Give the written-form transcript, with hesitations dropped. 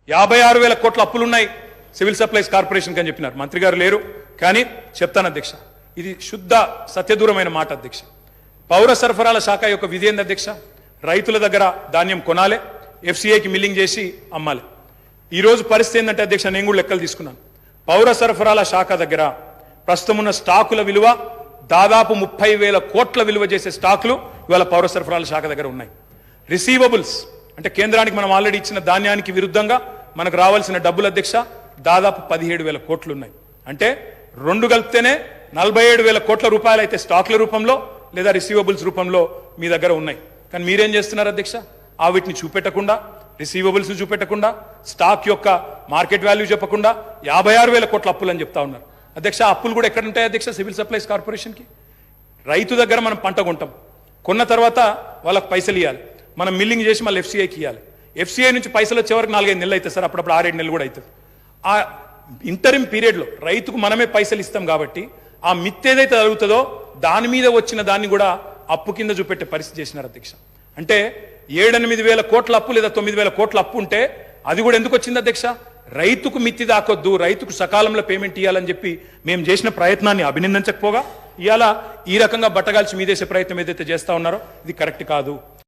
56,000 కోట్ల అప్పులున్నాయి civil supplies corporation అని చెప్పినారు. మంత్రి గారు లేరు కానీ చెప్తాను అధ్యక్ష, ఇది శుద్ధ సత్యదూరమైన మాట అధ్యక్ష. పౌర సరఫరాల శాఖ యొక్క విధి ఏంది అధ్యక్ష? రైతుల దగ్గర ధాన్యం కొనాలి, ఎఫ్సీఐకి మిల్లింగ్ చేసి అమ్మాలి. ఈ రోజు పరిస్థితి ఏంటంటే అధ్యక్ష, నేను కూడా లెక్కలు తీసుకున్నాను. పౌర సరఫరాల శాఖ దగ్గర ప్రస్తుతం ఉన్న స్టాకుల విలువ దాదాపు 30,000 కోట్ల విలువ చేసే స్టాకులు ఇవాళ పౌర సరఫరాల శాఖ దగ్గర ఉన్నాయి. రిసీవబుల్స్ అంటే కేంద్రానికి మనం ఆల్రెడీ ఇచ్చిన ధాన్యానికి విరుద్ధంగా మనకు రావాల్సిన డబ్బులు అధ్యక్ష దాదాపు 17,000 కోట్లు ఉన్నాయి. అంటే రెండు కలిపితేనే 47,000 కోట్ల రూపాయలు అయితే స్టాకుల రూపంలో లేదా రిసీవబుల్స్ రూపంలో మీ దగ్గర ఉన్నాయి. కానీ మీరేం చేస్తున్నారు అధ్యక్ష? ఆ వీటిని చూపెట్టకుండా, రిసీవబుల్స్ చూపెట్టకుండా, స్టాక్ యొక్క మార్కెట్ వాల్యూ చెప్పకుండా 56,000 కోట్ల అప్పులు అని చెప్తా ఉన్నారు అధ్యక్ష. అప్పులు కూడా ఎక్కడ ఉంటాయి అధ్యక్ష? సివిల్ సప్లైస్ కార్పొరేషన్కి. రైతు దగ్గర మనం పంట కొంటాం, కొన్న తర్వాత వాళ్ళకి పైసలు ఇవ్వాలి, మనం మిల్లింగ్ చేసి మళ్ళీ ఎఫ్సీఐకి ఇవ్వాలి. ఎఫ్సీఐ నుంచి పైసలు వచ్చే వరకు 4-5 నెలలు అవుతుంది సార్, అప్పుడప్పుడు 6-7 నెలలు కూడా అవుతుంది. ఆ ఇంటరిమ్ పీరియడ్లో రైతుకు మనమే పైసలు ఇస్తాం కాబట్టి ఆ మిత్ ఏదైతే జరుగుతుందో దాని మీద వచ్చిన దాన్ని కూడా అప్పు కింద చూపెట్టే పరిస్థితి చేసినారు అధ్యక్ష. అంటే 7-8 కోట్ల అప్పు లేదా 9,000 కోట్ల అప్పు ఉంటే అది కూడా ఎందుకు వచ్చింది అధ్యక్ష? రైతుకు మిత్తి దాకొద్దు, రైతుకు సకాలంలో పేమెంట్ ఇవ్వాలని చెప్పి మేము చేసిన ప్రయత్నాన్ని అభినందించకపోగా ఇవాళ ఈ రకంగా బట్టగాల్చి మీదేసే ప్రయత్నం ఏదైతే చేస్తా ఉన్నారో ఇది కరెక్ట్ కాదు.